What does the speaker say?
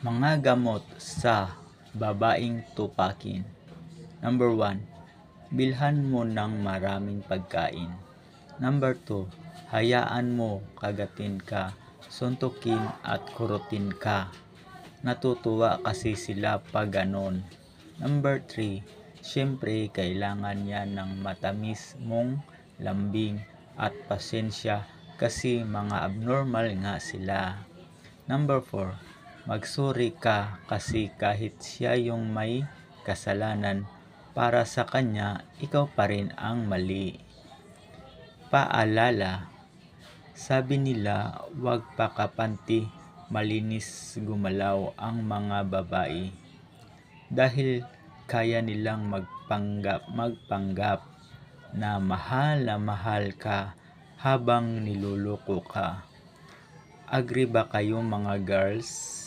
Mga gamot sa babaeng tupakin. Number 1. Bilhan mo ng maraming pagkain. Number 2. Hayaan mo kagatin ka, suntukin at kurutin ka. Natutuwa kasi sila pag ganon. Number 3. Siyempre kailangan niya ng matamis mong lambing at pasensya kasi mga abnormal nga sila. Number 4. Magsuri ka kasi kahit siya yung may kasalanan, para sa kanya ikaw pa rin ang mali. Paalala, sabi nila wag pakapanti malinis gumalaw ang mga babae dahil kaya nilang magpanggap na mahal ka habang niluloko ka. Agree ba kayo mga girls?